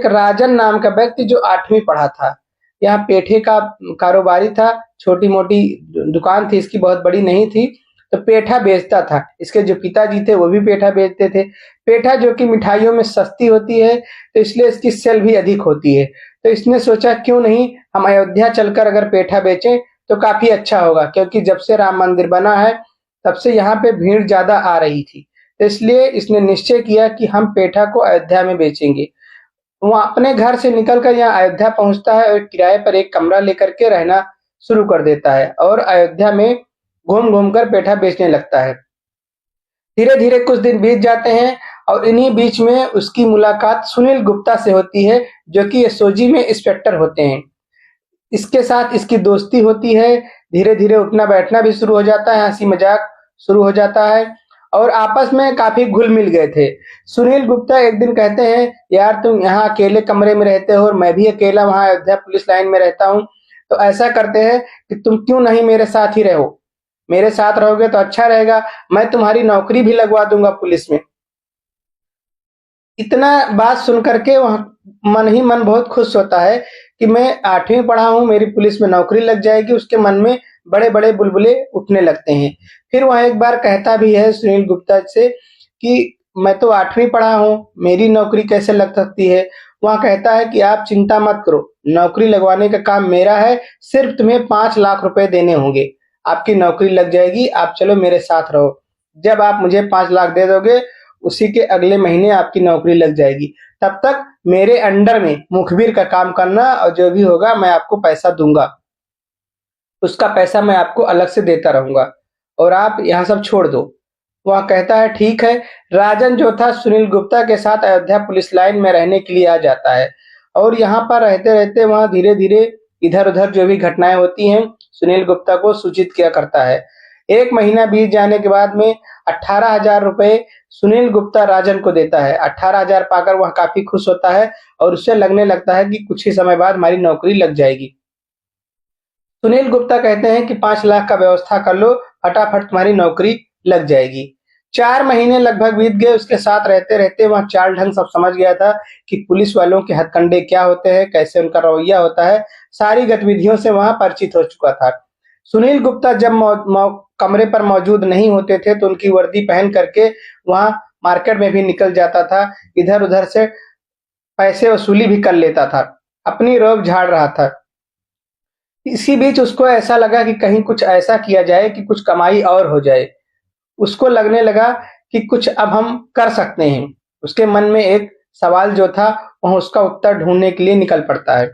एक राजन नाम का व्यक्ति जो 8वीं पढ़ा था। यहाँ पेठे का कारोबारी था, छोटी-मोटी दुकान थी इसकी, बहुत बड़ी नहीं थी। तो पेठा बेचता था। इसके जो पिताजी थे वो भी पेठा बेचते थे। पेठा जो कि मिठाइयों में सस्ती होती है, तो इसलिए इसकी सेल भी अधिक होती है। तो इसने सोचा क्यों नहीं हम अयोध्या चलकर अगर पेठा बेचें तो काफ़ी अच्छा होगा, क्योंकि जब से राम मंदिर बना है तब से यहाँ पे भीड़ ज़्यादा आ रही थी। तो इसलिए इसने निश्चय किया कि हम पेठा को अयोध्या में बेचेंगे। वो अपने घर से निकलकर यहाँ अयोध्या पहुँचता है और किराए पर एक कमरा लेकर के रहना शुरू कर देता है और अयोध्या में घूम-घूम कर पेठा बेचने लगता है। धीरे-धीरे कुछ दिन बीत जाते हैं और इन्हीं बीच में उसकी मुलाकात सुनील गुप्ता से होती है, जो कि एसओजी में इंस्पेक्टर होते हैं। इसके साथ इसकी दोस्ती होती है, धीरे-धीरे उठना-बैठना भी शुरू हो जाता है, हँसी-मज़ाक शुरू हो जाता है और आपस में काफ़ी घुल-मिल गए थे। सुनील गुप्ता एक दिन कहते हैं, "यार तुम यहाँ अकेले कमरे में रहते हो और मैं भी अकेला वहाँ अयोध्या पुलिस लाइन में रहता हूँ, तो ऐसा करते हैं कि तुम क्यों नहीं मेरे साथ ही रहो? मेरे साथ रहोगे तो अच्छा रहेगा, मैं तुम्हारी नौकरी भी लगवा दूँगा पुलिस में।" इतना बात सुन कर के वहाँ मन ही मन बहुत खुश होता है कि मैं 8वीं पढ़ा हूँ, मेरी पुलिस में नौकरी लग जाएगी। उसके मन में बड़े-बड़े बुलबुले उठने लगते हैं। फिर वह एक बार कहता भी है सुनील गुप्ता से कि मैं तो 8वीं पढ़ा हूँ, मेरी नौकरी कैसे लग सकती है? वह कहता है कि आप चिंता मत करो, नौकरी लगवाने का काम मेरा है, सिर्फ तुम्हें 5 लाख रुपए देने होंगे, आपकी नौकरी लग जाएगी, आप चलो मेरे साथ रहो। जब आप मुझे 5 लाख दे दोगे, उसी के अगले महीने आपकी नौकरी लग जाएगी। तब तक मेरे अंडर में मुखबिर का काम करना और जो भी होगा मैं आपको पैसा दूँगा। उसका पैसा मैं आपको अलग से देता रहूँगा और आप यहाँ सब छोड़ दो। वह कहता है ठीक है। राजन जो था सुनील गुप्ता के साथ अयोध्या पुलिस लाइन में रहने के लिए आ जाता है और यहाँ पर रहते-रहते वहाँ धीरे-धीरे इधर-उधर जो भी घटनाएँ होती हैं, सुनील गुप्ता को सूचित किया करता है। 1 महीना बीत जाने के बाद में 18,000 रुपए सुनील गुप्ता राजन को देता है। 18,000 पाकर वह काफ़ी खुश होता है और उसे लगने लगता है कि कुछ ही समय बाद हमारी नौकरी लग जाएगी। सुनील गुप्ता कहते हैं कि 5 लाख का व्यवस्था कर लो, फटाफट तुम्हारी नौकरी लग जाएगी। 4 महीने लगभग बीत गए, उसके साथ रहते-रहते वह चाल ढंग सब समझ गया था कि पुलिस वालों के हथकंडे क्या होते हैं, कैसे उनका रवैया होता है, सारी गतिविधियों से वह परिचित हो चुका था। सुनील गुप्ता जब कमरे पर मौजूद नहीं होते थे तो उनकी वर्दी पहन करके वहाँ मार्केट में भी निकल जाता था, इधर-उधर से पैसे वसूली भी कर लेता था, अपनी रोब झाड़ रहा था। इसी बीच उसको ऐसा लगा कि कहीं कुछ ऐसा किया जाए कि कुछ कमाई और हो जाए। उसको लगने लगा कि कुछ अब हम कर सकते हैं। उसके मन में एक सवाल जो था वह उसका उत्तर ढूँढने के लिए निकल पड़ता है।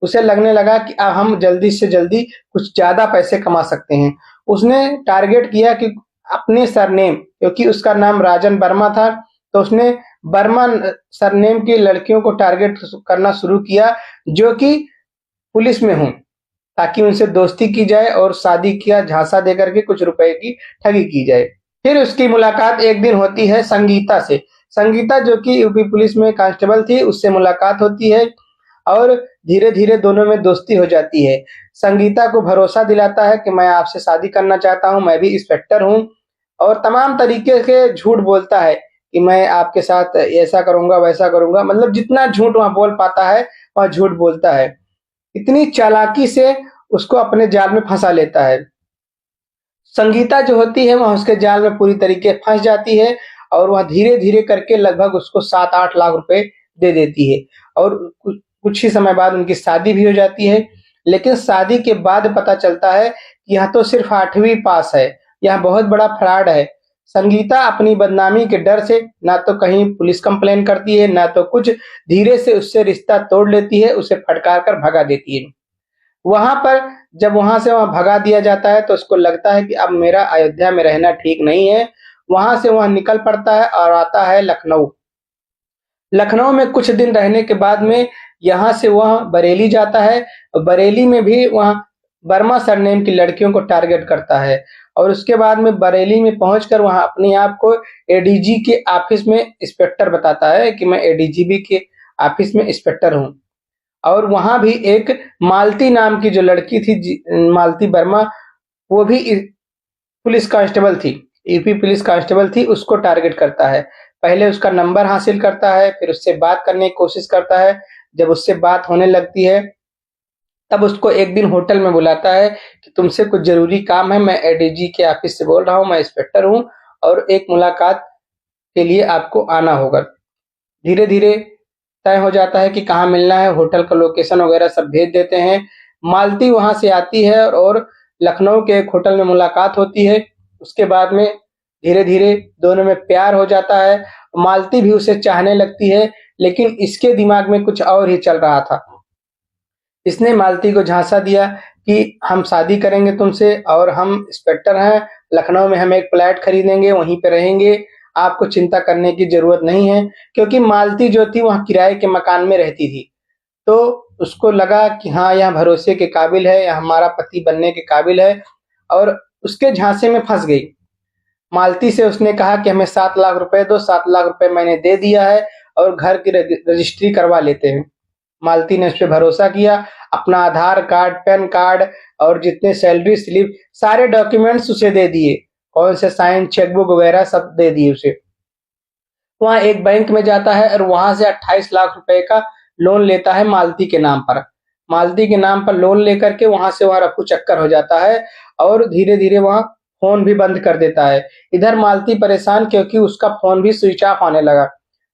उसे लगने लगा कि अब हम जल्दी से जल्दी कुछ ज़्यादा पैसे कमा सकते हैं। उसने टारगेट किया कि अपने सरनेम, क्योंकि उसका नाम राजन वर्मा था, तो उसने वर्मा सरनेम की लड़कियों को टारगेट करना शुरू किया जो कि पुलिस में हों, ताकि उनसे दोस्ती की जाए और शादी का झांसा देकर के कुछ रुपए की ठगी की जाए। फिर उसकी मुलाकात एक दिन होती है संगीता से। संगीता जो कि यूपी पुलिस में कांस्टेबल थी, उससे मुलाकात होती है और धीरे-धीरे दोनों में दोस्ती हो जाती है। संगीता को भरोसा दिलाता है कि मैं आपसे शादी करना चाहता हूँ, मैं भी इंस्पेक्टर हूँ और तमाम तरीके के झूठ बोलता है कि मैं आपके साथ ऐसा करूँगा, वैसा करूँगा, मतलब जितना झूठ वह बोल पाता है, वह झूठ बोलता है। इतनी चालाकी से उसको अपने जाल में फँसा लेता है। संगीता जो होती है वह उसके जाल में पूरी तरीके फँस जाती है और वह धीरे-धीरे करके लगभग उसको 7-8 लाख रुपए दे देती है और कुछ ही समय बाद उनकी शादी भी हो जाती है। लेकिन शादी के बाद पता चलता है कि यह तो सिर्फ 8वीं पास है, यह बहुत बड़ा फ्रॉड है। संगीता अपनी बदनामी के डर से ना तो कहीं पुलिस कंप्लेन करती है, ना तो कुछ, धीरे से उससे रिश्ता तोड़ लेती है, उसे फटकार कर भगा देती है। वहाँ पर जब वहाँ से वहाँ भगा दिया जाता है तो उसको लगता है कि अब मेरा अयोध्या में रहना ठीक नहीं है। वहाँ से वह निकल पड़ता है और आता है लखनऊ। लखनऊ में कुछ दिन रहने के बाद में यहाँ से वह बरेली जाता है और बरेली में भी वह वर्मा सरनेम की लड़कियों को टारगेट करता है और उसके बाद में बरेली में पहुंचकर वहाँ अपने आप को एडीजी के ऑफिस में इंस्पेक्टर बताता है कि मैं एडीजीपी के ऑफिस में इंस्पेक्टर हूँ। और वहाँ भी एक मालती नाम की जो लड़की थी, मालती वर्मा, वो भी पुलिस कांस्टेबल थी, यूपी पुलिस कांस्टेबल थी, उसको टारगेट करता है। पहले उसका नंबर हासिल करता है, फिर उससे बात करने की कोशिश करता है। जब उससे बात होने लगती है, तब उसको एक दिन होटल में बुलाता है कि तुमसे कुछ ज़रूरी काम है, मैं एडीजी के ऑफिस से बोल रहा हूँ, मैं इंस्पेक्टर हूँ और एक मुलाकात के लिए आपको आना होगा। धीरे-धीरे तय हो जाता है कि कहाँ मिलना है, होटल का लोकेशन वगैरह सब भेज देते हैं। मालती वहाँ से आती है और लखनऊ के एक होटल में मुलाकात होती है। उसके बाद में धीरे-धीरे दोनों में प्यार हो जाता है। मालती भी उसे चाहने लगती है, लेकिन इसके दिमाग में कुछ और ही चल रहा था। इसने मालती को झांसा दिया कि हम शादी करेंगे तुमसे और हम इंस्पेक्टर हैं, लखनऊ में हम एक फ्लैट खरीदेंगे, वहीं पे रहेंगे, आपको चिंता करने की ज़रूरत नहीं है। क्योंकि मालती जो थी वहाँ किराए के मकान में रहती थी, तो उसको लगा कि हाँ, यह भरोसे के काबिल है, यह हमारा पति बनने के काबिल है और उसके झांसे में फँस गई। मालती से उसने कहा कि हमें 7 लाख रुपए दो, 7 लाख रुपए मैंने दे दिया है और घर की रजिस्ट्री करवा लेते हैं। मालती ने उस पे भरोसा किया, अपना आधार कार्ड, पैन कार्ड और जितने सैलरी स्लिप सारे डॉक्यूमेंट्स उसे दे दिए। कौन से साइन, चेकबुक वगैरह सब दे दिए उसे। वहाँ एक बैंक में जाता है और वहाँ से 28 लाख रुपए का लोन लेता है मालती के नाम पर। मालती के नाम पर लोन लेकर के वहाँ से वहाँ रफू चक्कर हो जाता है और धीरे-धीरे वहाँ फ़ोन भी बंद कर देता है। इधर मालती परेशान, क्योंकि उसका फ़ोन भी स्विच ऑफ आने लगा।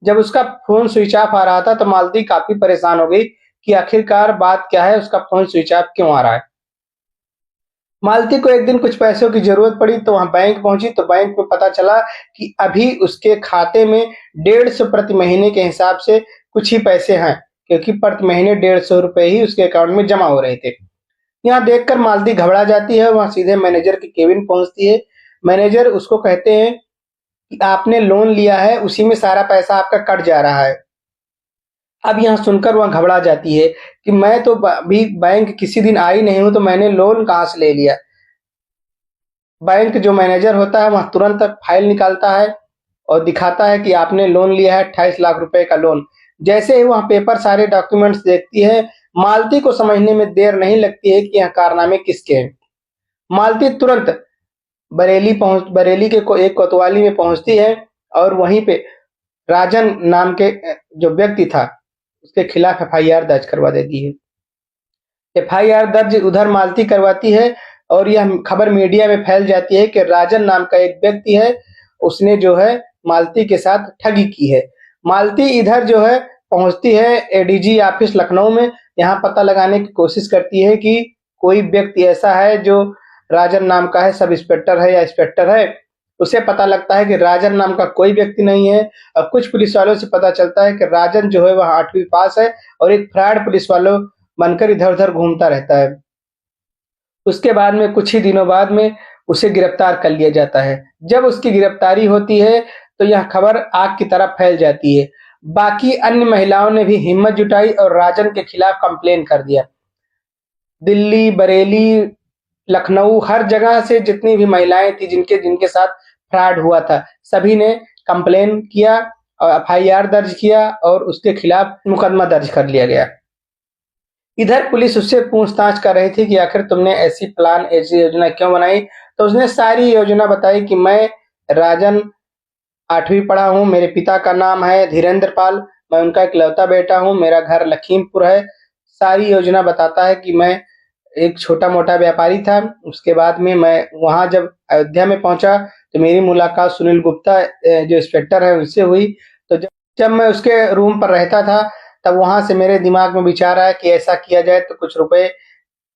जब उसका फ़ोन स्विच ऑफ आ रहा था तो मालती काफ़ी परेशान हो गई कि आखिरकार बात क्या है, उसका फ़ोन स्विच ऑफ क्यों आ रहा है। मालती को एक दिन कुछ पैसों की ज़रूरत पड़ी तो वहाँ बैंक पहुँची, तो बैंक में पता चला कि अभी उसके खाते में 150 प्रति महीने के हिसाब से कुछ ही पैसे हैं, क्योंकि प्रति महीने 150 रुपए ही उसके अकाउंट में जमा हो रहे थे। यहाँ देखकर मालती घबरा जाती है, वहाँ सीधे मैनेजर के केबिन पहुँचती है। मैनेजर उसको कहते हैं कि आपने लोन लिया है, उसी में सारा पैसा आपका कट जा रहा है। अब यहाँ सुनकर वह घबरा जाती है कि मैं तो अभी बैंक किसी दिन आई नहीं हूँ, तो मैंने लोन कहाँ से ले लिया। बैंक जो मैनेजर होता है वह तुरंत फाइल निकालता है और दिखाता है कि आपने लोन लिया है 28 लाख रुपए का लोन। जैसे ही वह पेपर सारे डॉक्यूमेंट्स देखती है, मालती को समझने में देर नहीं लगती है कि यह कारनामे किसके हैं। मालती तुरंत बरेली के एक कोतवाली में पहुंचती है और वहीं पे राजन नाम के जो व्यक्ति था, उसके खिलाफ एफआईआर दर्ज करवा देती है। एफआईआर दर्ज उधर मालती करवाती है और यह खबर मीडिया में फैल जाती है कि राजन नाम का एक व्यक्ति है, उसने जो है मालती के साथ ठगी की है। मालती इधर जो है पहुंचती है एडीजी ऑफिस लखनऊ में, यहाँ पता लगाने की कोशिश करती है कि कोई व्यक्ति ऐसा है जो राजन नाम का है, सब इंस्पेक्टर है या इंस्पेक्टर है। उसे पता लगता है कि राजन नाम का कोई व्यक्ति नहीं है और कुछ पुलिस वालों से पता चलता है कि राजन जो है वह 8वीं पास है और एक फ्रॉड पुलिस वालों बनकर इधर-उधर घूमता रहता है। उसके बाद में कुछ ही दिनों बाद में उसे गिरफ्तार कर लिया जाता है। जब उसकी गिरफ्तारी होती है तो यह खबर आग की तरह फैल जाती है। बाकी अन्य महिलाओं ने भी हिम्मत जुटाई और राजन के खिलाफ कंप्लेन कर दिया। दिल्ली, बरेली, लखनऊ हर जगह से जितनी भी महिलाएं थी जिनके जिनके साथ फ्रॉड हुआ था, सभी ने कंप्लेन किया और एफआईआर दर्ज किया और उसके खिलाफ मुकदमा दर्ज कर लिया गया। इधर पुलिस उससे पूछताछ कर रही थी कि आखिर तुमने ऐसी योजना क्यों बनाई, तो उसने सारी योजना बताई कि मैं राजन 8वीं पढ़ा हूँ, मेरे पिता का नाम है धीरेन्द्र पाल, मैं उनका इकलौता बेटा हूँ, मेरा घर लखीमपुर है। सारी योजना बताता है कि मैं एक छोटा-मोटा व्यापारी था। उसके बाद में मैं वहाँ जब अयोध्या में पहुँचा तो मेरी मुलाकात सुनील गुप्ता जो इंस्पेक्टर है उनसे हुई। तो जब जब मैं उसके रूम पर रहता था, तब वहाँ से मेरे दिमाग में विचार आया कि ऐसा किया जाए तो कुछ रुपए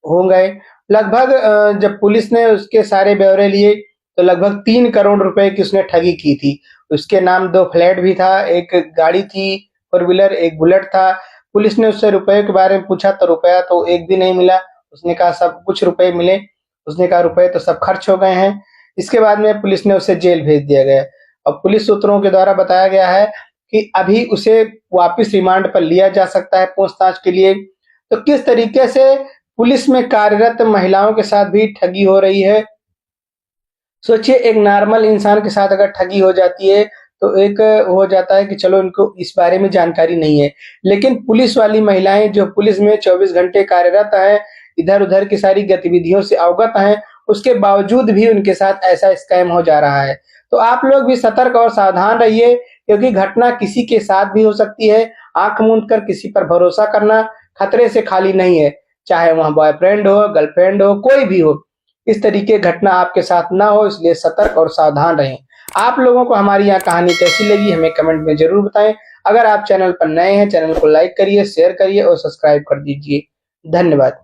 हो गए। लगभग जब पुलिस ने उसके सारे ब्यौरे लिए तो लगभग 3 करोड़ रुपए की उसने ठगी की थी। उसके नाम 2 फ्लैट भी था, एक गाड़ी थी फोर व्हीलर, एक बुलेट था। पुलिस ने उससे रुपए के बारे में पूछा तो रुपया तो एक भी नहीं मिला। उसने कहा सब कुछ रुपए मिले। उसने कहा रुपए तो सब खर्च हो गए हैं। इसके बाद में पुलिस ने उसे जेल भेज दिया गया और पुलिस सूत्रों के द्वारा बताया गया है कि अभी उसे वापस रिमांड पर लिया जा सकता है पूछताछ के लिए। तो किस तरीके से पुलिस में कार्यरत महिलाओं के साथ भी ठगी हो रही है। सोचिए एक नॉर्मल इंसान के साथ अगर ठगी हो जाती है तो एक हो जाता है कि चलो इनको इस बारे में जानकारी नहीं है, लेकिन पुलिस वाली महिलाएं जो पुलिस में 24 घंटे कार्यरत हैं, इधर-उधर की सारी गतिविधियों से अवगत हैं, उसके बावजूद भी उनके साथ ऐसा स्कैम हो जा रहा है। तो आप लोग भी सतर्क और सावधान रहिए क्योंकि घटना किसी के साथ भी हो सकती है। आंख मूंद कर किसी पर भरोसा करना खतरे से खाली नहीं है, चाहे वह बॉयफ्रेंड हो, गर्लफ्रेंड हो, कोई भी हो। इस तरीके घटना आपके साथ ना हो, इसलिए सतर्क और सावधान रहें। आप लोगों को हमारी यह कहानी कैसी लगी हमें कमेंट में जरूर बताएं। अगर आप चैनल पर नए हैं, चैनल को लाइक करिए, शेयर करिए और सब्सक्राइब कर दीजिए। धन्यवाद।